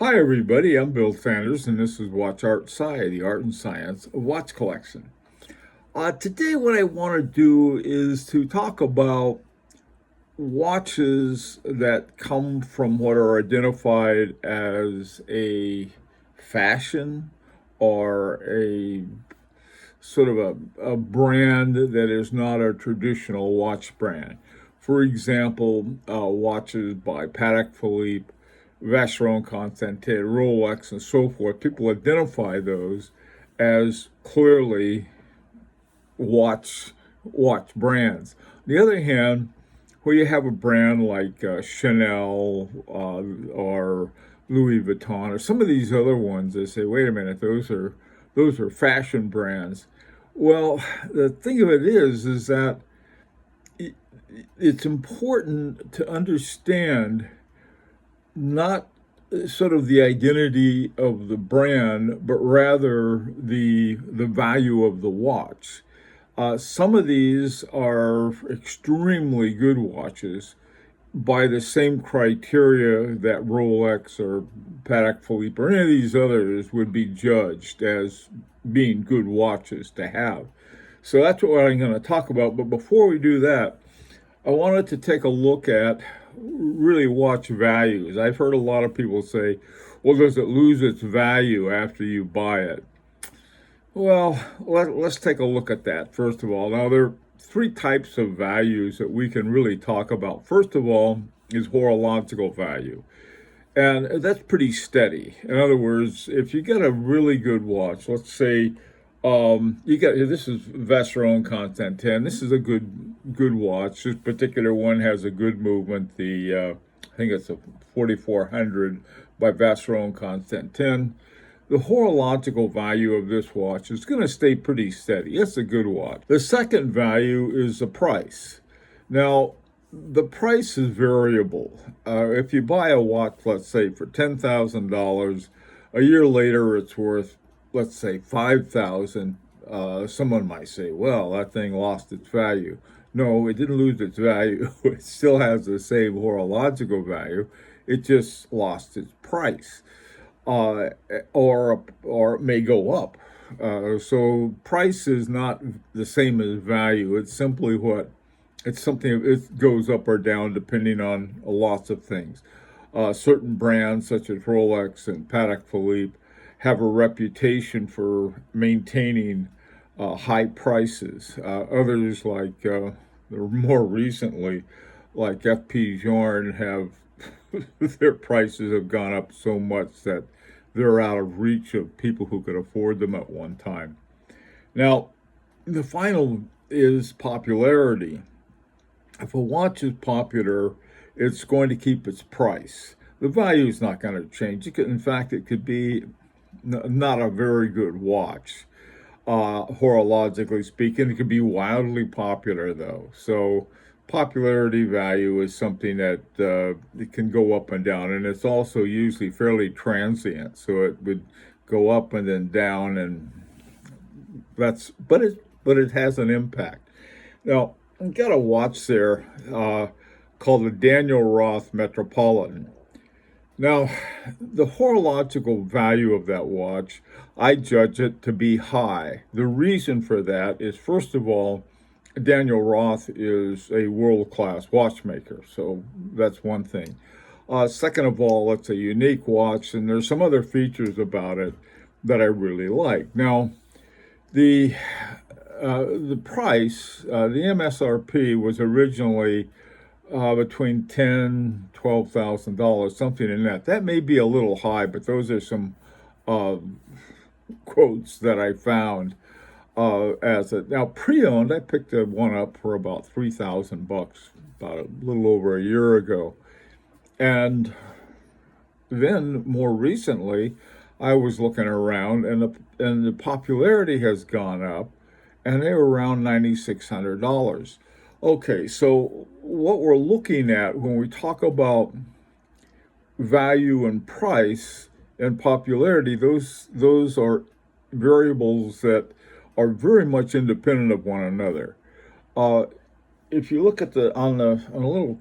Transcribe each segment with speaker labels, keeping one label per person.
Speaker 1: Hi everybody, I'm Bill Sanders and this is Watch Art Sci, the art and science of watch collection. Today what I want to do is to talk about watches that come from what are identified as a fashion or a sort of a brand that is not a traditional watch brand. For example, watches by Patek Philippe, Vacheron Constantin, Rolex, and so forth. People identify those as clearly watch brands. On the other hand, where you have a brand like Chanel or Louis Vuitton or some of these other ones, they say, wait a minute, those are fashion brands. Well, the thing of it is that it's important to understand not sort of the identity of the brand, but rather the value of the watch. Some of these are extremely good watches by the same criteria that Rolex or Patek Philippe or any of these others would be judged as being good watches to have. So that's what I'm going to talk about. But before we do that, I wanted to take a look at really watch values. I've heard a lot of people say, well, does it lose its value after you buy it? Well, let's take a look at that first of all. Now, there are three types of values that we can really talk about. First of all is horological value. And that's pretty steady. In other words, if you get a really good watch, let's say this is Vacheron Constantin. This is a good watch. This particular one has a good movement. I think it's a 4400 by Vacheron Constantin. The horological value of this watch is going to stay pretty steady. It's a good watch. The second value is the price. Now, the price is variable. If you buy a watch, let's say for $10,000, a year later it's worth, let's say, $5,000. Someone might say, well, that thing lost its value. No, it didn't lose its value. It still has the same horological value. It just lost its price. Or it may go up. So price is not the same as value. It's simply it's something, it goes up or down depending on lots of things. Certain brands such as Rolex and Patek Philippe have a reputation for maintaining high prices. Others, like more recently, like FP Journe, have their prices have gone up so much that they're out of reach of people who could afford them at one time. Now, the final is popularity. If a watch is popular, it's going to keep its price. The value is not going to change. In fact, it could be not a very good watch, horologically speaking. It could be wildly popular, though. So popularity value is something that it can go up and down, and it's also usually fairly transient. So it would go up and then down, and but it has an impact. Now, I've got a watch there called the Daniel Roth Metropolitan. Now, the horological value of that watch, I judge it to be high. The reason for that is, first of all, Daniel Roth is a world-class watchmaker, so that's one thing. Second of all, it's a unique watch, and there's some other features about it that I really like. Now, the price, the MSRP was originally between $10,000–$12,000, something in that. That may be a little high, but those are some quotes that I found. Now pre-owned, I picked one up for about $3,000, about a little over a year ago, and then more recently, I was looking around, and the popularity has gone up, and they were around $9,600. Okay, so what we're looking at when we talk about value and price and popularity, those are variables that are very much independent of one another. If you look at on a little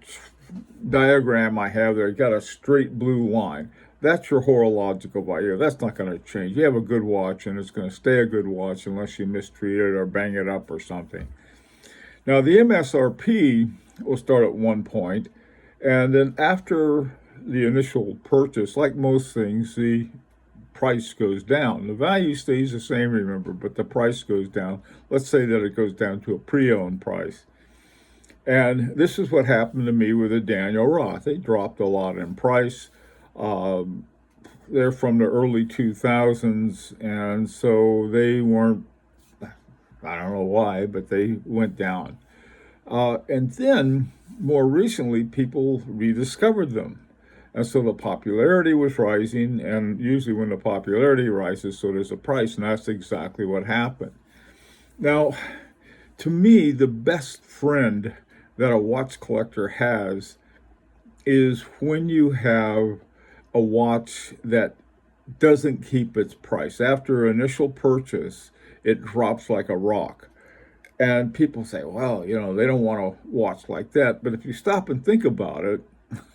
Speaker 1: diagram I have there, I got a straight blue line. That's your horological value. That's not going to change. You have a good watch, and it's going to stay a good watch unless you mistreat it or bang it up or something. Now, the MSRP will start at one point, and then after the initial purchase, like most things, the price goes down. The value stays the same, remember, but the price goes down. Let's say that it goes down to a pre-owned price. And this is what happened to me with the Daniel Roth. They dropped a lot in price. They're from the early 2000s, and so they weren't, I don't know why, but they went down. And then, more recently, people rediscovered them. And so the popularity was rising, and usually when the popularity rises, so does the price, and that's exactly what happened. Now, to me, the best friend that a watch collector has is when you have a watch that doesn't keep its price. After initial purchase, it drops like a rock. And people say, well, they don't want a watch like that. But if you stop and think about it,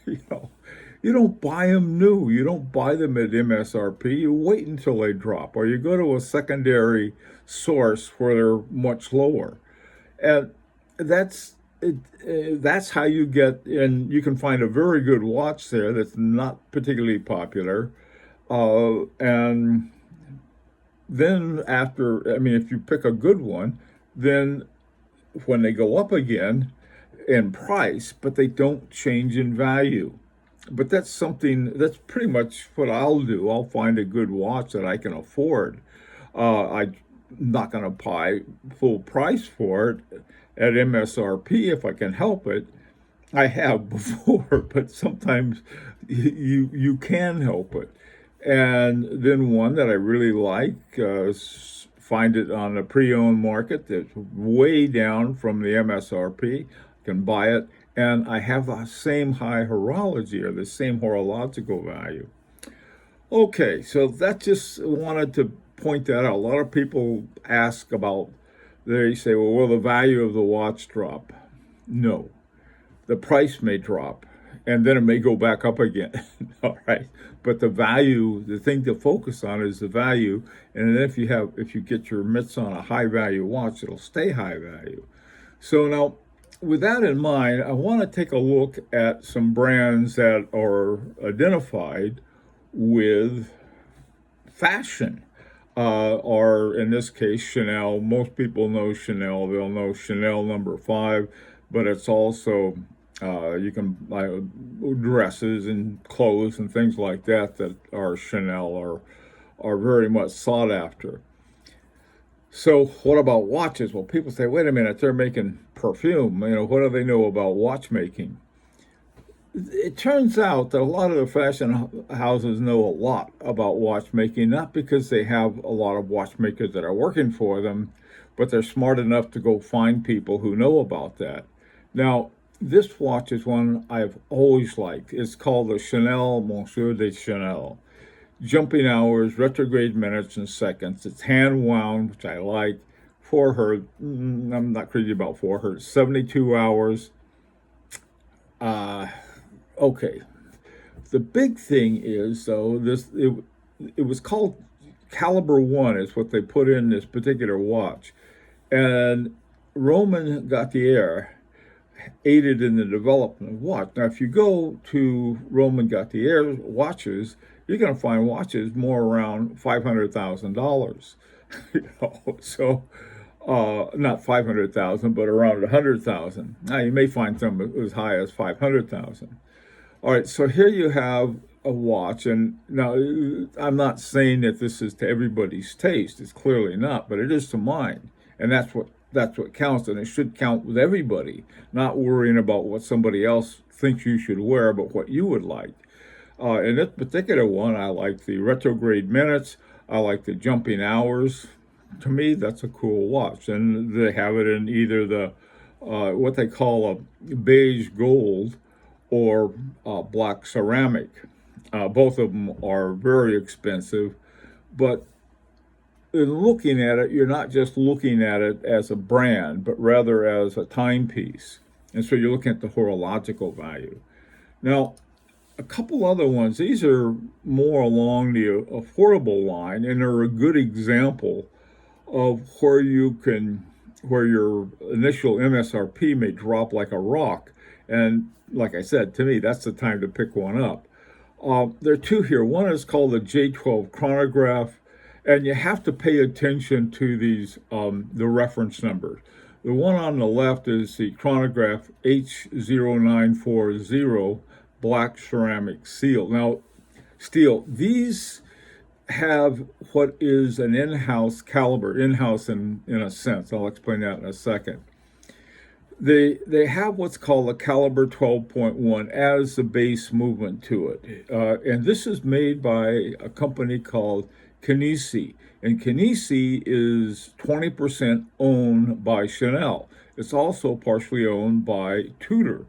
Speaker 1: you don't buy them new. You don't buy them at MSRP. You wait until they drop, or you go to a secondary source where they're much lower. And that's how you get, and you can find a very good watch there that's not particularly popular. And then if you pick a good one, then when they go up again in price, but they don't change in value. But that's pretty much what I'll do. I'll find a good watch that I can afford. I'm not going to pay full price for it at MSRP if I can help it. I have before, but sometimes you can help it. And then one that I really like, find it on the pre-owned market that's way down from the MSRP. Can buy it, and I have the same high horology or the same horological value. Okay, so that just wanted to point that out. A lot of people ask about, they say, well, will the value of the watch drop? No. The price may drop, and then it may go back up again. All right. But the value, the thing to focus on is the value. And then if you get your mitts on a high value watch, it'll stay high value. So now, with that in mind, I want to take a look at some brands that are identified with fashion, or in this case, Chanel. Most people know Chanel. They'll know Chanel number 5, but it's also, you can buy dresses and clothes and things like that are Chanel, are very much sought after. So what about watches? Well, people say, wait a minute, they're making perfume. What do they know about watchmaking? It turns out that a lot of the fashion houses know a lot about watchmaking, not because they have a lot of watchmakers that are working for them, but they're smart enough to go find people who know about that. Now, this watch is one I've always liked. It's called the Chanel Monsieur de Chanel. Jumping hours, retrograde minutes and seconds. It's hand wound, which I like. 4 hertz. I'm not crazy about 4 hertz. 72 hours. Okay. The big thing is, though, it was called Caliber 1 is what they put in this particular watch. And Roman Gautier aided in the development of watch. Now, if you go to Roman Gautier watches, you're going to find watches more around $500,000. So not 500,000, but around 100,000. Now, you may find some as high as 500,000. All right, so here you have a watch, and now I'm not saying that this is to everybody's taste. It's clearly not, but it is to mine, and that's what counts, and it should count with everybody. Not worrying about what somebody else thinks you should wear, but what you would like. In this particular one, I like the retrograde minutes. I like the jumping hours. To me, that's a cool watch, and they have it in either the what they call a beige gold or black ceramic. Both of them are very expensive, but in looking at it, you're not just looking at it as a brand, but rather as a timepiece. And so you're looking at the horological value. Now, a couple other ones. These are more along the affordable line, and they're a good example of where your initial MSRP may drop like a rock. And like I said, to me, that's the time to pick one up. There are two here. One is called the J12 chronograph, and you have to pay attention to these the reference numbers. The one on the left is the chronograph H0940 black ceramic steel. These have what is an in-house caliber, in-house in a sense. I'll explain that in a second. They have what's called a caliber 12.1 as the base movement to it. And this is made by a company called Kinesi. And Kinesi is 20% owned by Chanel. It's also partially owned by Tudor.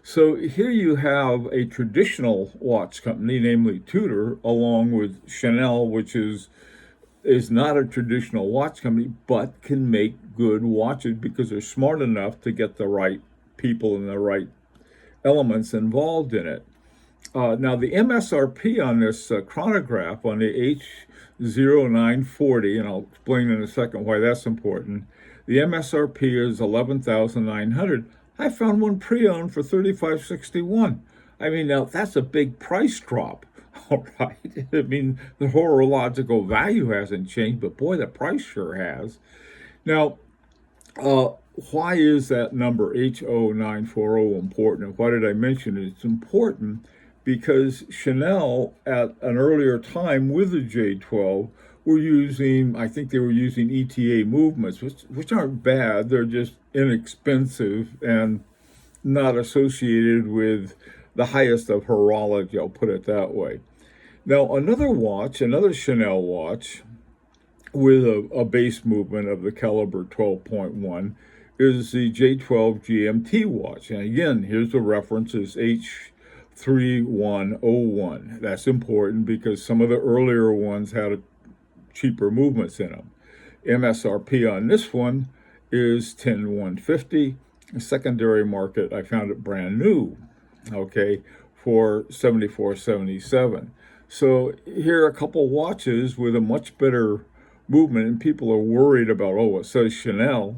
Speaker 1: So here you have a traditional watch company, namely Tudor, along with Chanel, which is not a traditional watch company, but can make good watches because they're smart enough to get the right people and the right elements involved in it. Now, the MSRP on this chronograph, on the H0940, and I'll explain in a second why that's important, the MSRP is $11,900. I found one pre-owned for $35.61. I mean, now that's a big price drop. All right. I mean, the horological value hasn't changed, but boy, the price sure has. Now, why is that number H0940 important? And why did I mention it? It's important because Chanel, at an earlier time with the J12, were using, I think they were using ETA movements, which aren't bad. They're just inexpensive and not associated with the highest of horology, I'll put it that way. Now, another Chanel watch with a base movement of the caliber 12.1 is the J12 GMT watch. And again, here's the reference is H3101. That's important because some of the earlier ones had cheaper movements in them. MSRP on this one is $10,150. The secondary market, I found it brand new, okay, for $74.77. So here are a couple watches with a much better movement, and people are worried about, oh, it says Chanel.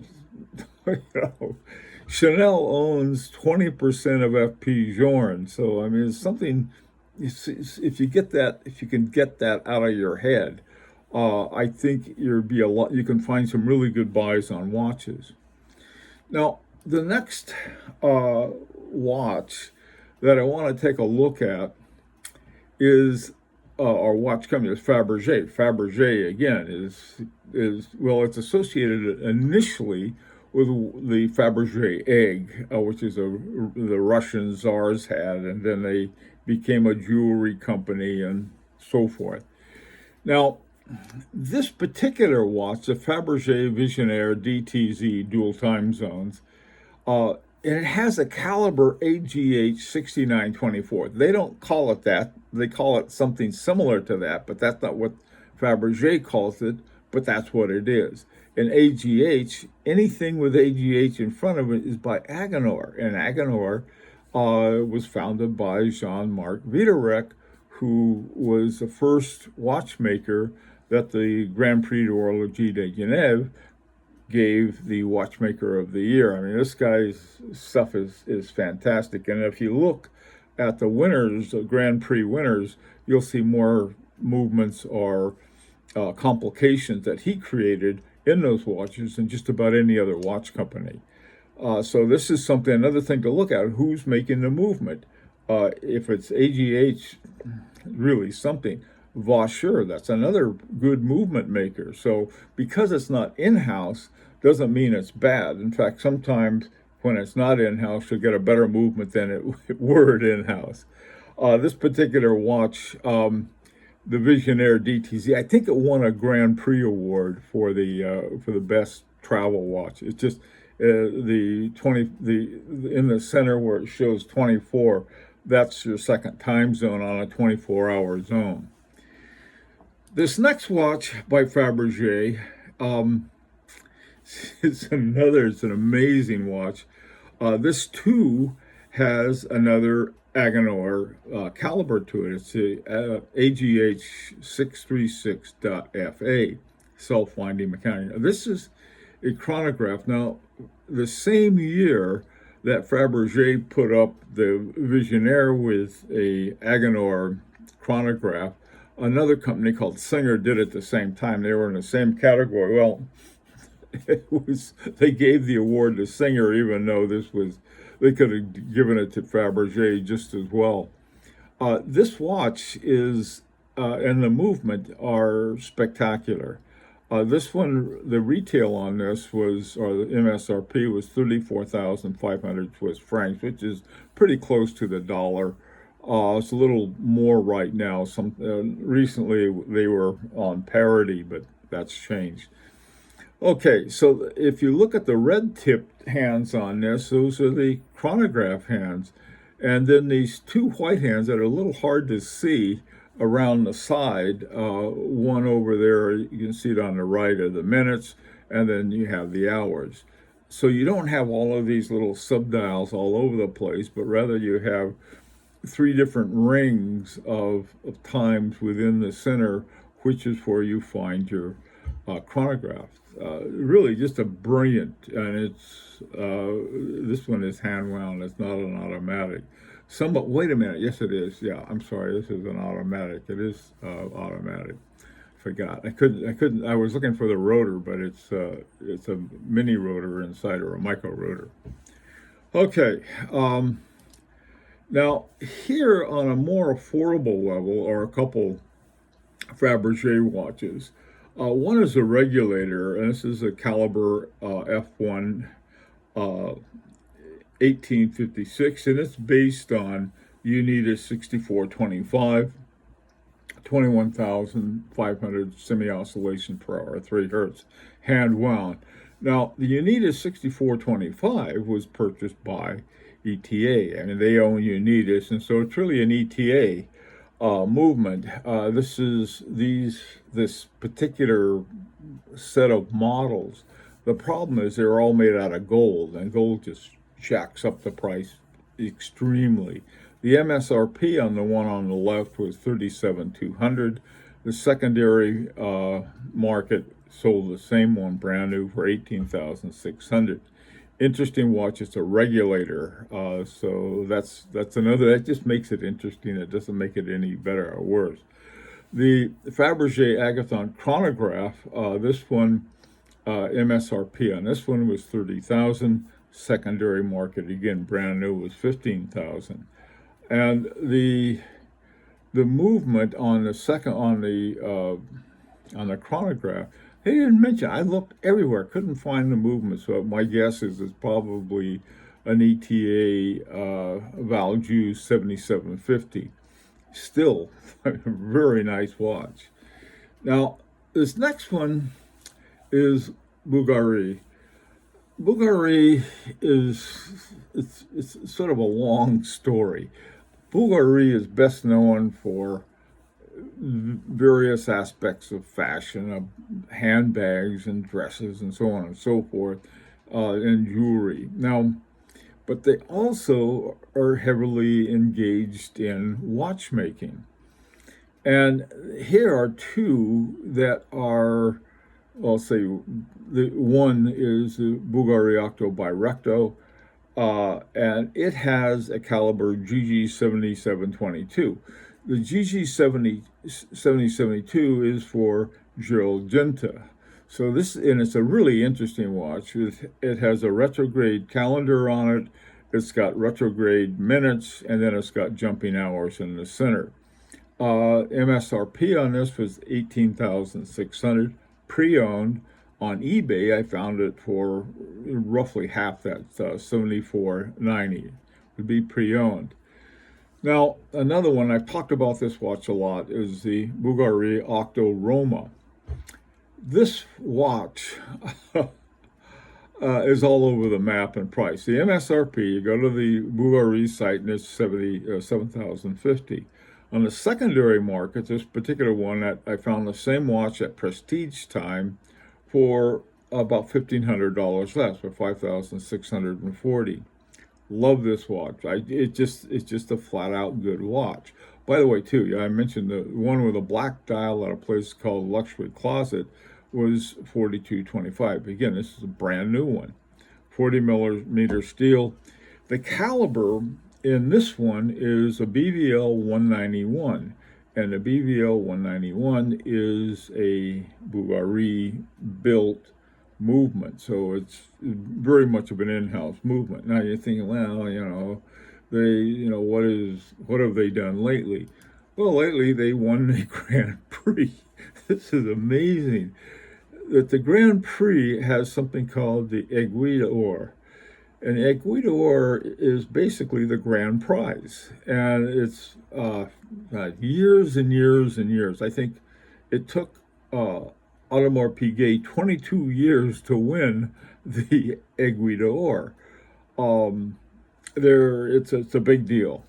Speaker 1: Chanel owns 20% of FP Journe. So, I mean, it's something, if you can get that out of your head, I think you can find some really good buys on watches. Now, the next watch that I want to take a look at is our watch company is Fabergé. Fabergé again is it's associated initially with the Fabergé egg, which is the Russian czars had, and then they became a jewelry company and so forth. Now, this particular watch, the Fabergé Visionnaire DTZ, dual time zones, and it has a caliber AGH 6924. They don't call it that. They call it something similar to that, but that's not what Fabergé calls it, but that's what it is. And AGH, anything with AGH in front of it is by Agenor. And Agenor was founded by Jean-Marc Viderec, who was the first watchmaker that the Grand Prix d'Horologie de Genève gave the Watchmaker of the Year. I mean, this guy's stuff is fantastic. And if you look at the winners, the Grand Prix winners, you'll see more movements or complications that he created in those watches than just about any other watch company. So this is another thing to look at. Who's making the movement? If it's AGH, really something. Vaucher, that's another good movement maker. So because it's not in-house, doesn't mean it's bad. In fact, sometimes when it's not in-house, you'll get a better movement than it were in-house. This particular watch, the Visionnaire DTZ, I think it won a Grand Prix award for the best travel watch. It's just in the center where it shows 24. That's your second time zone on a 24-hour zone. This next watch by Fabergé, it's an amazing watch. This too has another Agenor caliber to it. It's the AGH 636.FA, self-winding mechanic. This is a chronograph. Now, the same year that Fabergé put up the Visionnaire with a Agenor chronograph, another company called Singer did it at the same time. They were in the same category. Well, they gave the award to Singer, even though they could have given it to Fabergé just as well. This watch is and the movement are spectacular. This one, the retail on this was, or the MSRP was 34,500 Swiss francs, which is pretty close to the dollar. It's a little more right now. Recently they were on parity, but that's changed. Okay, so if you look at the red tipped hands on this, those are the chronograph hands. And then these two white hands that are a little hard to see around the side, one over there, you can see it on the right, are the minutes, and then you have the hours. So you don't have all of these little subdials all over the place, but rather you have three different rings of times within the center, which is where you find your chronograph. Really just a brilliant, and it's this one is hand wound. It's not an automatic. Wait a minute. Yes, it is. Yeah, I'm sorry. This is an automatic. It is automatic. Forgot. I couldn't. I was looking for the rotor, but it's a mini rotor inside, or a micro rotor. Okay. Now here on a more affordable level are a couple Fabergé watches. One is a regulator, and this is a caliber F1 1856, and it's based on Unitas 6425, 21,500 semi-oscillation per hour, 3 hertz, hand wound. Now, the Unitas 6425 was purchased by ETA. I mean, they own Unitas, and so it's really an ETA movement. This particular set of models. The problem is they're all made out of gold, and gold just jacks up the price extremely. The MSRP on the one on the left was 37,200. The secondary market sold the same one brand new for 18,600. Interesting watch. It's a regulator, so that's another. That just makes it interesting. It doesn't make it any better or worse. The Fabergé Agathon chronograph. This one, MSRP on this one was 30,000. Secondary market, again, brand new, was 15,000. And the movement on the chronograph, they didn't mention. I looked everywhere, couldn't find the movement. So my guess is it's probably an ETA Valjoux 7750. Still, a very nice watch. Now, this next one is Bvlgari. Bvlgari it's sort of a long story. Bvlgari is best known for various aspects of fashion, of handbags and dresses and so on and so forth, and jewelry. Now, but they also are heavily engaged in watchmaking. And here are two that are, I'll say, the one is the Bvlgari Octo Birecto, and it has a caliber GG 7722. The GG 7072 is for Bvlgari. So it's a really interesting watch. It has a retrograde calendar on it. It's got retrograde minutes, and then it's got jumping hours in the center. MSRP on this was 18,600. Pre-owned. On eBay, I found it for roughly half that, $74.90 would be pre-owned. Now, another one, I've talked about this watch a lot, is the Bvlgari Octo Roma. This watch is all over the map in price. The MSRP, you go to the Bvlgari site, and it's 7,050. On the secondary market, this particular one, I found the same watch at Prestige time for about $1,500 less, for 5,640. Love this watch. It's just a flat out good watch. By the way, too, yeah, I mentioned the one with a black dial at a place called Luxury Closet was 42.25. Again, this is a brand new one, 40 millimeter steel. The caliber in this one is a BVL 191, and the BVL 191 is a Bvlgari built movement, so it's very much of an in-house movement. Now you're thinking, well, what have they done lately? Well, lately they won the Grand Prix. This is amazing that the Grand Prix has something called the Aiguille d'Or. And the Aiguille d'Or is basically the grand prize. And it's years and years and years. I think it took Audemars Piguet 22 years to win the Aiguille d'Or. It's a big deal.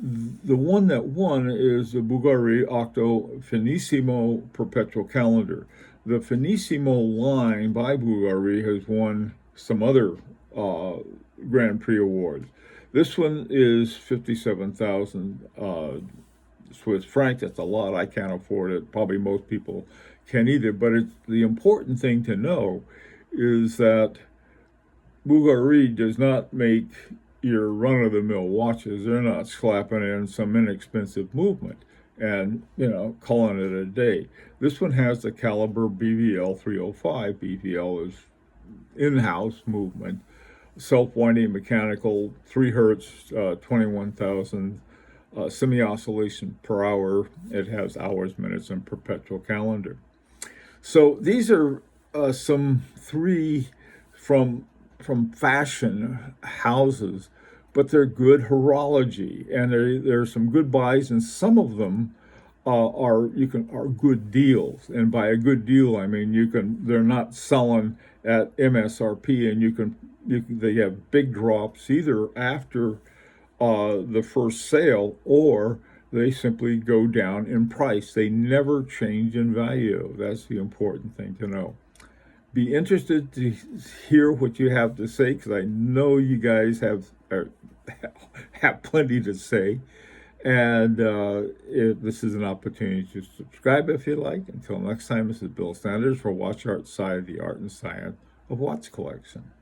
Speaker 1: The one that won is the Bvlgari Octo Finissimo Perpetual Calendar. The Finissimo line by Bvlgari has won some other Grand Prix awards. This one is 57,000 Swiss francs. That's a lot. I can't afford it. Probably most people can't either. But the important thing to know is that Bvlgari does not make your run-of-the-mill watches. They're not slapping in some inexpensive movement and, calling it a day. This one has the caliber BVL 305. BVL is in-house movement, self-winding mechanical, 3 hertz, 21,000 semi-oscillation per hour. It has hours, minutes, and perpetual calendar. So these are some 3 from fashion houses, but they're good horology, and there's some good buys, and some of them are good deals. And by a good deal, I mean they're not selling at MSRP, and they have big drops either after the first sale, or they simply go down in price. They never change in value. That's the important thing to know. Be interested to hear what you have to say, because I know you guys have plenty to say. And this is an opportunity to subscribe if you like. Until next time, this is Bill Sanders for Watch Art Side, the art and science of watch collection.